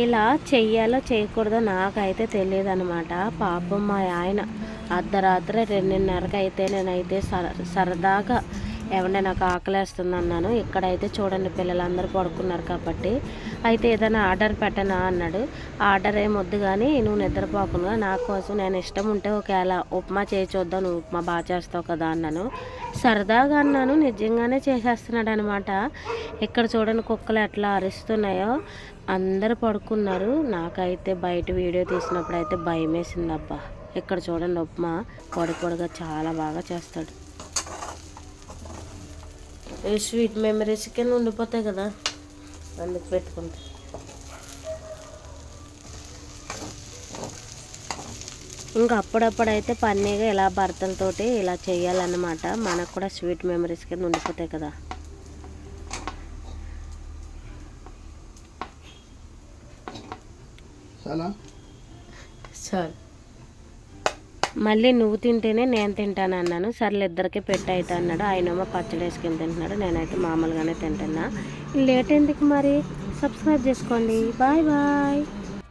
ఇలా చెయ్యాలో చేయకూడదో నాకైతే తెలియదు అనమాట. పాపం మా ఆయన అర్ధరాత్రి 2:30కి అయితే నేనైతే సరదాగా ఏమంటే నాకు ఆకలేస్తుంది అన్నాను. ఇక్కడైతే చూడండి పిల్లలందరూ పడుకున్నారు కాబట్టి అయితే ఏదైనా ఆర్డర్ పెట్టనా అన్నాడు. ఆర్డర్ ఏమొద్దు కానీ నువ్వు నిద్రపోకుండా నా కోసం నేను ఇష్టం ఉంటే ఒకవేళ ఉప్మా చేసి చూద్దాం, నువ్వు ఉప్మా బాగా చేస్తావు కదా అన్నాను. సరదాగా అన్నాను, నిజంగానే చేసేస్తున్నాడు అనమాట. ఇక్కడ చూడండి కుక్కలు ఎట్లా అరుస్తున్నాయో. అందరూ పడుకున్నారు. నాకైతే బయట వీడియో తీసినప్పుడు అయితే భయం వేసిందబ్బా. ఇక్కడ చూడండి ఉప్మా పొడి పొడిగా చాలా బాగా చేస్తాడు. స్వీట్ మెమరీస్ కింద ఉండిపోతాయి కదా, అందుకు పెట్టుకుంటా. ఇంకా అప్పుడప్పుడైతే పన్నీగా ఇలా భర్తలతోటి ఇలా చేయాలన్నమాట. మనకు కూడా స్వీట్ మెమరీస్ కింద ఉండిపోతాయి కదా. సరే మళ్ళీ నువ్వు తింటేనే నేను తింటాను అన్నాను. సర్లే ఇద్దరికి పెట్టయితే అన్నాడు. ఆయనేమో పచ్చడి వేసుకొని తింటున్నాడు, నేనైతే మామూలుగానే తింటున్నా. లేట్ ఎందుకు మరి, సబ్స్క్రైబ్ చేసుకోండి. Bye bye.